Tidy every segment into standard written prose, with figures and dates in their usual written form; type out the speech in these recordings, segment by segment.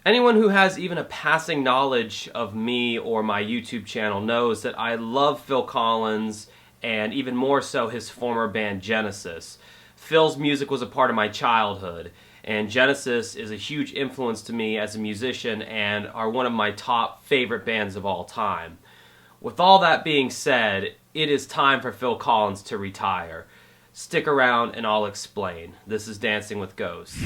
Anyone who has even a passing knowledge of me or my YouTube channel knows that I love Phil Collins, and even more so his former band Genesis. Phil's music was a part of my childhood, and Genesis is a huge influence to me as a musician and are one of my top favorite bands of all time. With all that being said, it is time for Phil Collins to retire. Stick around and I'll explain. This is Dancing with Ghosts.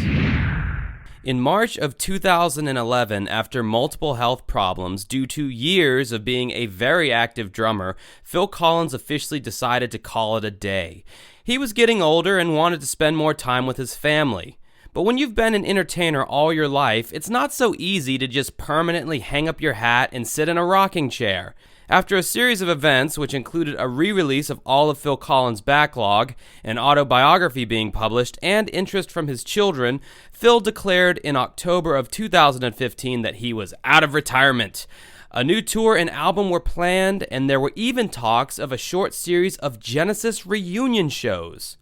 In March of 2011, after multiple health problems due to years of being a very active drummer, Phil Collins officially decided to call it a day. He was getting older and wanted to spend more time with his family. But when you've been an entertainer all your life, it's not so easy to just permanently hang up your hat and sit in a rocking chair. After a series of events, which included a re-release of all of Phil Collins' backlog, an autobiography being published, and interest from his children, Phil declared in October of 2015 that he was out of retirement. A new tour and album were planned, and there were even talks of a short series of Genesis reunion shows.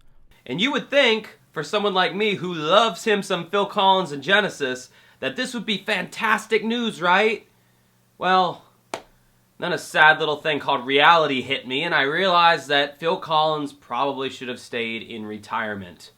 And you would think, for someone like me who loves him some Phil Collins and Genesis, that this would be fantastic news, right? Well, then a sad little thing called reality hit me, and I realized that Phil Collins probably should have stayed in retirement.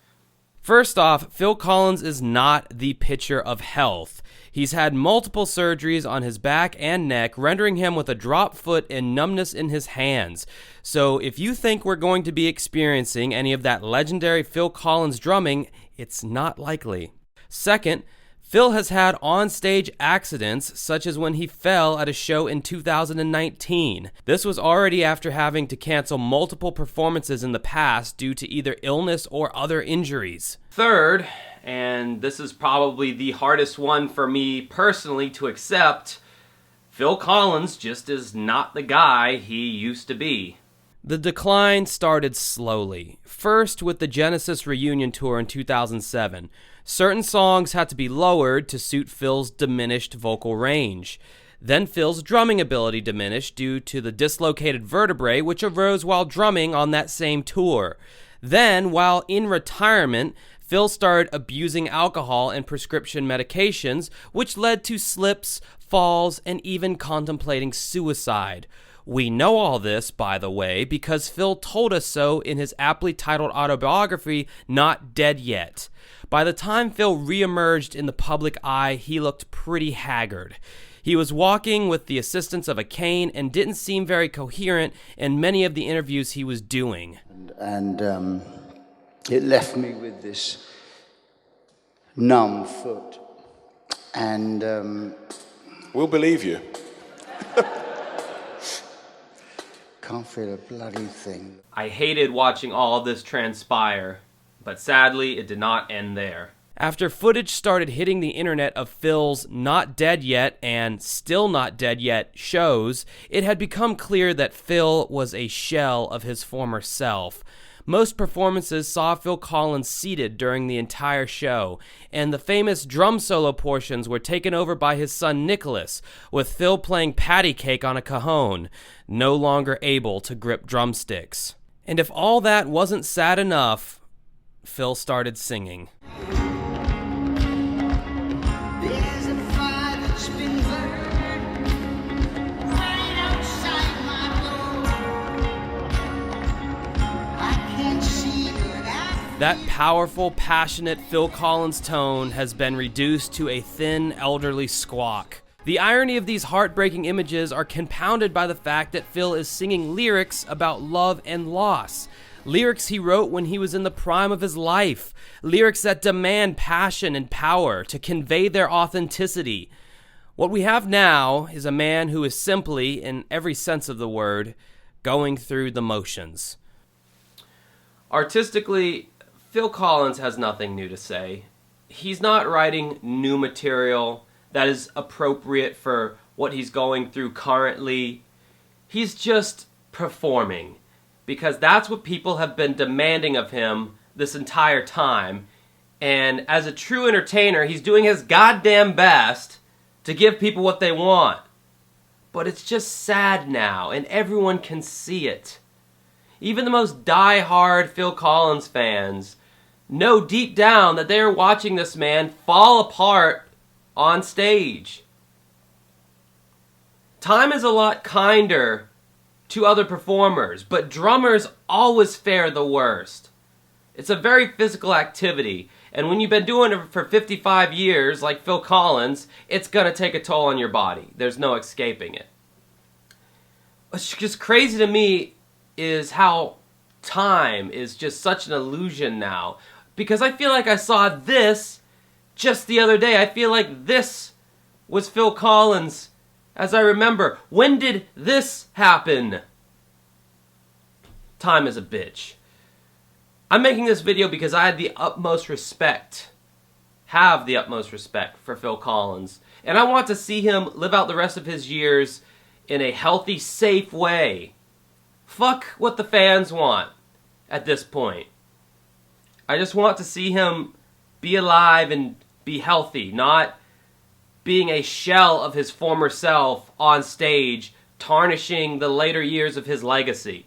First off, Phil Collins is not the picture of health. He's had multiple surgeries on his back and neck, rendering him with a drop foot and numbness in his hands. So if you think we're going to be experiencing any of that legendary Phil Collins drumming, it's not likely. Second, Phil has had on-stage accidents, such as when he fell at a show in 2019. This was already after having to cancel multiple performances in the past due to either illness or other injuries. Third, and this is probably the hardest one for me personally to accept, Phil Collins just is not the guy he used to be. The decline started slowly. First with the Genesis reunion tour in 2007. Certain songs had to be lowered to suit Phil's diminished vocal range. Then Phil's drumming ability diminished due to the dislocated vertebrae which arose while drumming on that same tour. Then, while in retirement, Phil started abusing alcohol and prescription medications, which led to slips, falls, and even contemplating suicide. We know all this, by the way, because Phil told us so in his aptly titled autobiography, Not Dead Yet. By the time Phil reemerged in the public eye, he looked pretty haggard. He was walking with the assistance of a cane and didn't seem very coherent in many of the interviews he was doing. And it left me with this numb foot. And we'll believe you. Can't feel a bloody thing. I hated watching all of this transpire, but sadly it did not end there. After footage started hitting the internet of Phil's Not Dead Yet and Still Not Dead Yet shows, it had become clear that Phil was a shell of his former self. Most performances saw Phil Collins seated during the entire show, and the famous drum solo portions were taken over by his son Nicholas, with Phil playing patty cake on a cajon, no longer able to grip drumsticks. And if all that wasn't sad enough, Phil started singing. That powerful, passionate Phil Collins tone has been reduced to a thin, elderly squawk. The irony of these heartbreaking images are compounded by the fact that Phil is singing lyrics about love and loss. Lyrics he wrote when he was in the prime of his life. Lyrics that demand passion and power to convey their authenticity. What we have now is a man who is simply, in every sense of the word, going through the motions. Artistically, Phil Collins has nothing new to say. He's not writing new material that is appropriate for what he's going through currently. He's just performing, because that's what people have been demanding of him this entire time. And as a true entertainer, he's doing his goddamn best to give people what they want. But it's just sad now, and everyone can see it. Even the most die-hard Phil Collins fans know deep down that they are watching this man fall apart on stage. Time is a lot kinder to other performers, but drummers always fare the worst. It's a very physical activity, and when you've been doing it for 55 years, like Phil Collins, it's going to take a toll on your body. There's no escaping it. What's just crazy to me is how time is just such an illusion now, because I feel like I saw this just the other day. I feel like this was Phil Collins as I remember. When did this happen? Time is a bitch. I'm making this video because I had the utmost respect, have the utmost respect for Phil Collins. And I want to see him live out the rest of his years in a healthy, safe way. Fuck what the fans want at this point. I just want to see him be alive and be healthy, not being a shell of his former self on stage, tarnishing the later years of his legacy.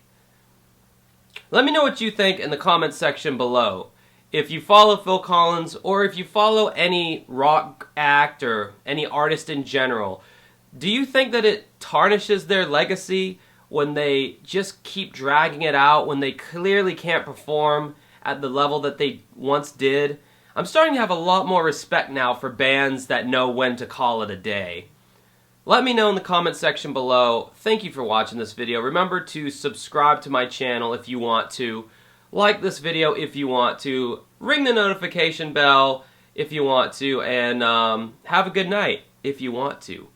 Let me know what you think in the comments section below. If you follow Phil Collins, or if you follow any rock act or any artist in general, do you think that it tarnishes their legacy when they just keep dragging it out, when they clearly can't perform at the level that they once did? I'm starting to have a lot more respect now for bands that know when to call it a day. Let me know in the comment section below. Thank you for watching this video. Remember to subscribe to my channel if you want to. Like this video if you want to. Ring the notification bell if you want to. And have a good night if you want to.